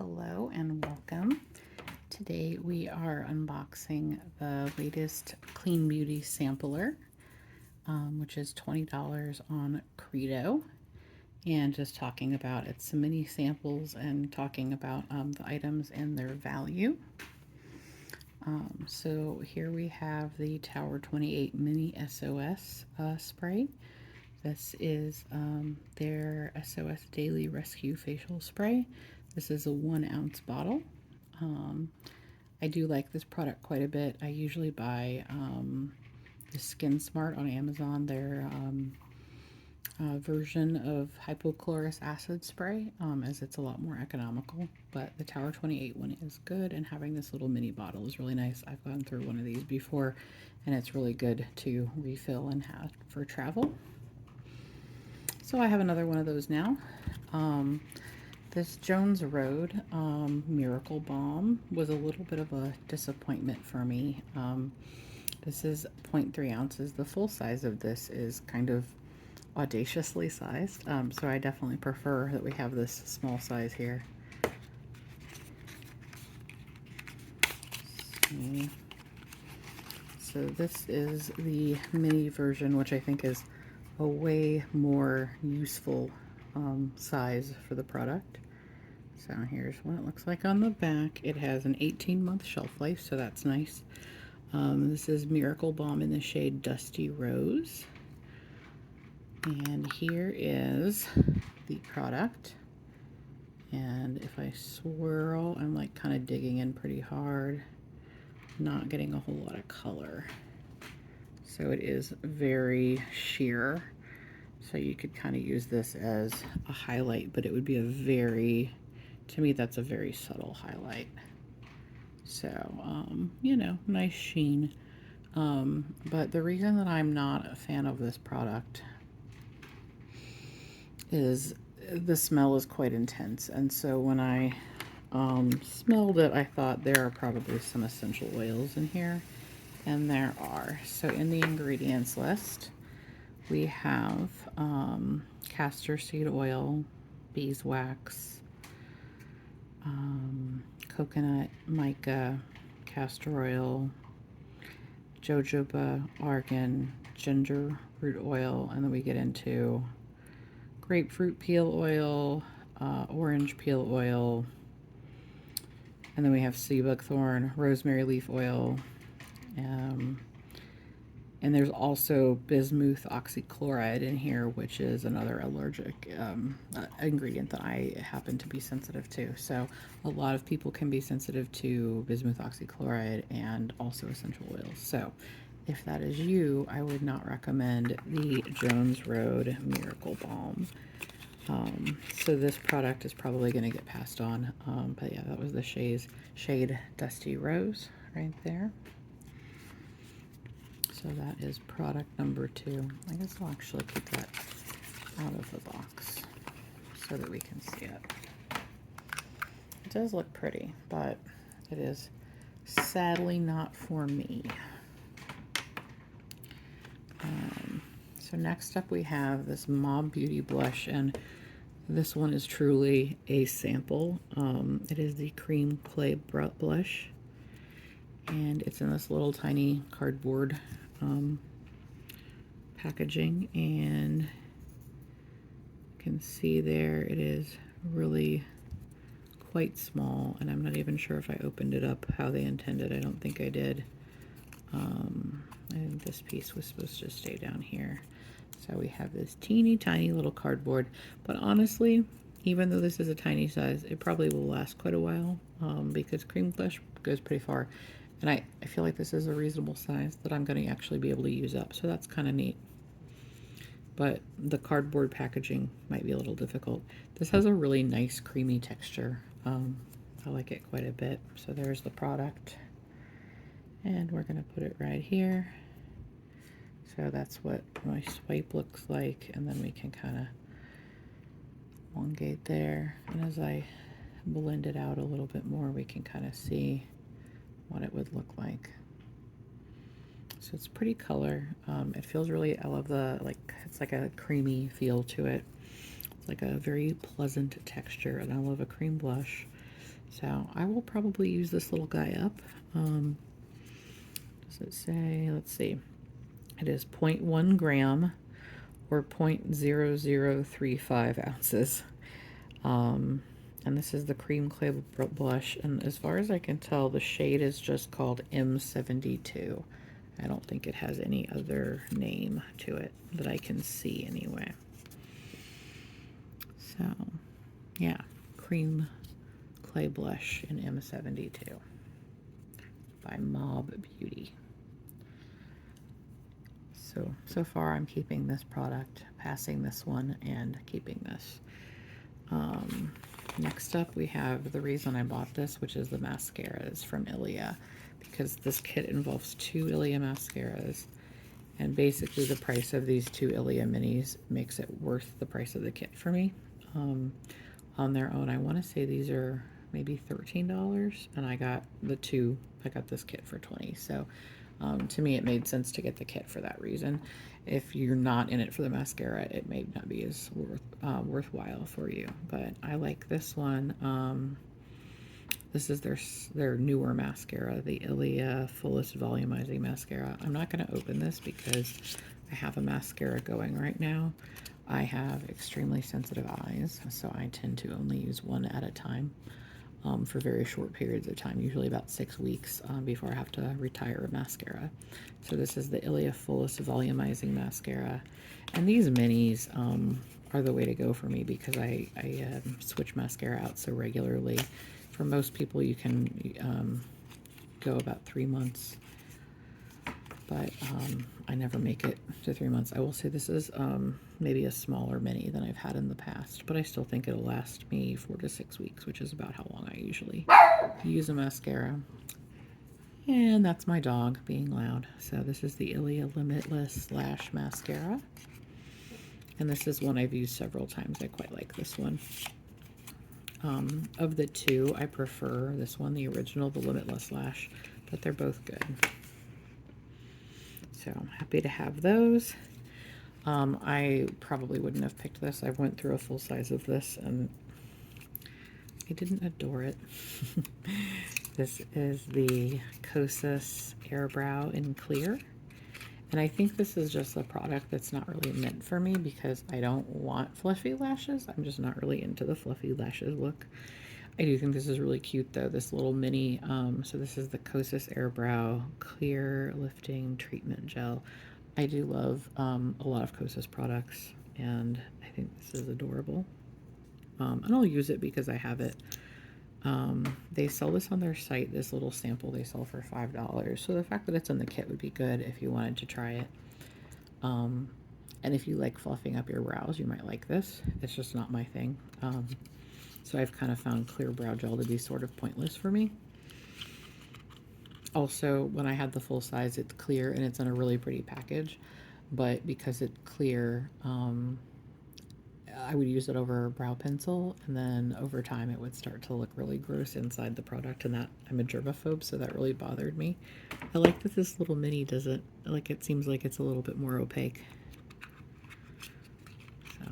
Hello and welcome. Today we are unboxing the latest Clean Beauty sampler, which is $20 on Credo, and just talking about it's some mini samples and talking about the items and their value. So here we have the Tower 28 Mini SOS spray. This is their SOS Daily Rescue Facial Spray. This is a 1-ounce bottle. I do like this product quite a bit. I usually buy the Skin Smart on Amazon, their version of hypochlorous acid spray, as it's a lot more economical. But the Tower 28 one is good, and having this little mini bottle is really nice. I've gone through one of these before, and it's really good to refill and have for travel. So I have another one of those now. This Jones Road Miracle Balm was a little bit of a disappointment for me. This is 0.3 ounces. The full size of this is kind of audaciously sized, so I definitely prefer that we have this small size here. So this is the mini version, which I think is a way more useful size for the product. So here's what it looks like on the back. It has an 18-month shelf life, so that's nice. This is Miracle Balm in the shade Dusty Rose. And here is the product. And if I swirl, I'm like kind of digging in pretty hard, not getting a whole lot of color. So it is very sheer. So you could kind of use this as a highlight, but it would be a very, to me, that's a very subtle highlight. So, you know, nice sheen. But the reason that I'm not a fan of this product is the smell is quite intense. And so when I smelled it, I thought there are probably some essential oils in here. And there are. So in the ingredients list, we have castor seed oil, beeswax, coconut, mica, castor oil, jojoba, argan, ginger root oil, and then we get into grapefruit peel oil, orange peel oil, and then we have sea buckthorn, rosemary leaf oil, and there's also bismuth oxychloride in here, which is another allergic ingredient that I happen to be sensitive to. So a lot of people can be sensitive to bismuth oxychloride and also essential oils. So if that is you, I would not recommend the Jones Road Miracle Balm. So this product is probably going to get passed on. But yeah, that was the shade Dusty Rose right there. So that is product number 2. I guess I'll actually keep that out of the box so that we can see it. It does look pretty, but it is sadly not for me. So next up we have this Mob Beauty blush, and this one is truly a sample. It is the Cream Clay blush, and it's in this little tiny cardboard packaging, and you can see there it is really quite small, and I'm not even sure if I opened it up how they intended. I don't think I did. I think this piece was supposed to stay down here. So we have this teeny tiny little cardboard, but honestly, even though this is a tiny size, it probably will last quite a while, because cream blush goes pretty far. And I feel like this is a reasonable size that I'm going to actually be able to use up. So that's kind of neat. But the cardboard packaging might be a little difficult. This has a really nice creamy texture. I like it quite a bit. So there's the product. And we're going to put it right here. So that's what my swipe looks like. And then we can kind of elongate there. And as I blend it out a little bit more, we can kind of see what it would look like. So it's pretty color. It feels really, I love the, like, it's like a creamy feel to it. It's like a very pleasant texture, and I love a cream blush. So I will probably use this little guy up. Does it say, let's see, it is 0.1 gram or 0.0035 ounces. And this is the cream clay blush, and as far as I can tell, the shade is just called M72. I don't think it has any other name to it that I can see anyway. So, yeah, cream clay blush in M72 by Mob Beauty. So far I'm keeping this product, passing this one, and keeping this. Next up we have the reason I bought this, which is the mascaras from Ilia, because this kit involves 2 Ilia mascaras, and basically the price of these 2 Ilia minis makes it worth the price of the kit for me. On their own, I want to say these are maybe $13, and I got this kit for 20. So to me, it made sense to get the kit for that reason. If you're not in it for the mascara, it may not be as worthwhile for you. But I like this one. This is their newer mascara, the Ilia Fullest Volumizing Mascara. I'm not going to open this because I have a mascara going right now. I have extremely sensitive eyes, so I tend to only use one at a time for very short periods of time, usually about 6 weeks before I have to retire a mascara. So this is the Ilia Fullest Volumizing Mascara. And these minis are the way to go for me because I switch mascara out so regularly. For most people, you can go about 3 months, but I never make it to 3 months. I will say this is maybe a smaller mini than I've had in the past, but I still think it'll last me 4 to 6 weeks, which is about how long I usually use a mascara. And that's my dog being loud. So this is the Ilia Limitless Lash Mascara. And this is one I've used several times. I quite like this one. Of the two, I prefer this one, the original, the Limitless Lash, but they're both good. So I'm happy to have those. I probably wouldn't have picked this. I went through a full size of this and I didn't adore it. This is the Kosas Airbrow in Clear. And I think this is just a product that's not really meant for me because I don't want fluffy lashes. I'm just not really into the fluffy lashes look. I do think this is really cute though, this little mini. So this is the Kosas Airbrow Clear Lifting Treatment Gel. I do love a lot of Kosas products, and I think this is adorable. And I'll use it because I have it. They sell this on their site, this little sample they sell for $5. So the fact that it's in the kit would be good if you wanted to try it. And if you like fluffing up your brows, you might like this. It's just not my thing. So I've kind of found clear brow gel to be sort of pointless for me. Also, when I had the full size, it's clear and it's in a really pretty package. But because it's clear, I would use it over a brow pencil, and then over time it would start to look really gross inside the product, and that I'm a germaphobe, so that really bothered me. I like that this little mini doesn't, like, it seems like it's a little bit more opaque. So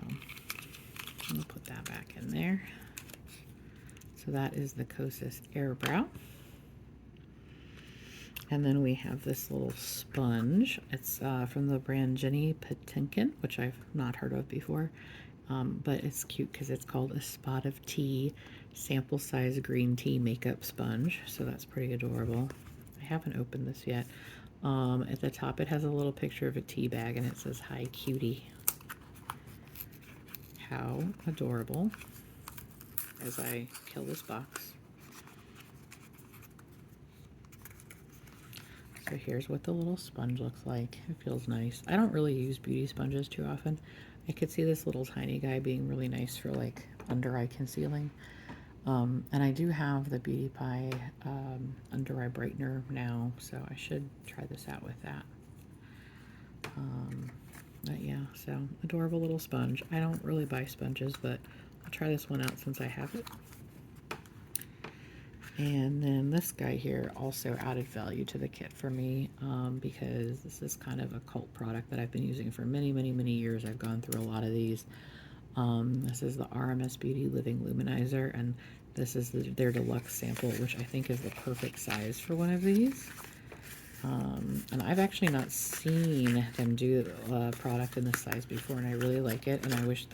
I'll put that back in there. So that is the Kosas Airbrow. And then we have this little sponge. It's from the brand Jenny Patinkin, which I've not heard of before. But it's cute because it's called a Spot of Tea sample size green tea makeup sponge. So that's pretty adorable. I haven't opened this yet. At the top it has a little picture of a tea bag and it says, "Hi cutie." How adorable. As I kill this box. So here's what the little sponge looks like. It feels nice. I don't really use beauty sponges too often. I could see this little tiny guy being really nice for like under eye concealing. And I do have the Beauty Pie under eye brightener now, so I should try this out with that. But yeah, so adorable little sponge. I don't really buy sponges, but I'll try this one out since I have it. And then this guy here also added value to the kit for me because this is kind of a cult product that I've been using for many, many, many years. I've gone through a lot of these. This is the RMS Beauty Living Luminizer, and This is their deluxe sample, which I think is the perfect size for one of these. And I've actually not seen them do a product in this size before, and I really like it. And I wish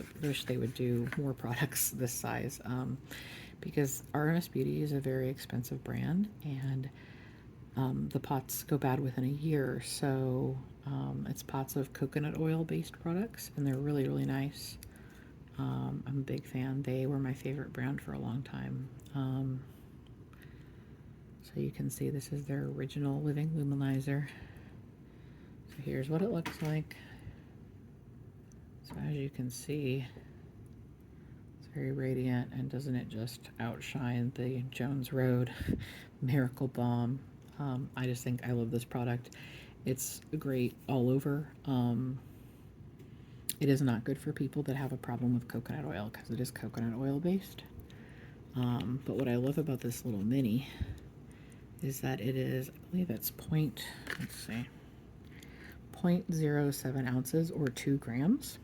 they would do more products this size, because RMS Beauty is a very expensive brand, and the pots go bad within a year. So it's pots of coconut oil based products, and they're really, really nice. I'm a big fan. They were my favorite brand for a long time. So you can see this is their original Living Luminizer. So here's what it looks like. So as you can see, it's very radiant, and doesn't it just outshine the Jones Road Miracle Balm? I just think I love this product. It's great all over. It is not good for people that have a problem with coconut oil, because it is coconut oil based. But what I love about this little mini is that it is, I believe it's let's see, 0.07 ounces or 2 grams.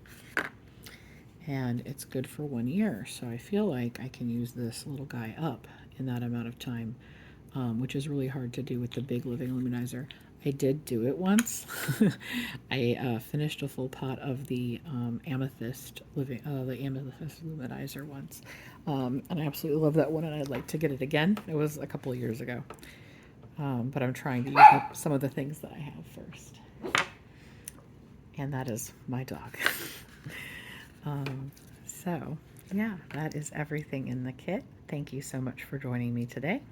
And it's good for 1 year. So I feel like I can use this little guy up in that amount of time, which is really hard to do with the big Living Luminizer. I did do it once. I finished a full pot of the Amethyst Luminizer once, and I absolutely love that one, and I'd like to get it again. It was a couple of years ago, but I'm trying to use up some of the things that I have first, and that is my dog. So yeah, that is everything in the kit. Thank you so much for joining me today.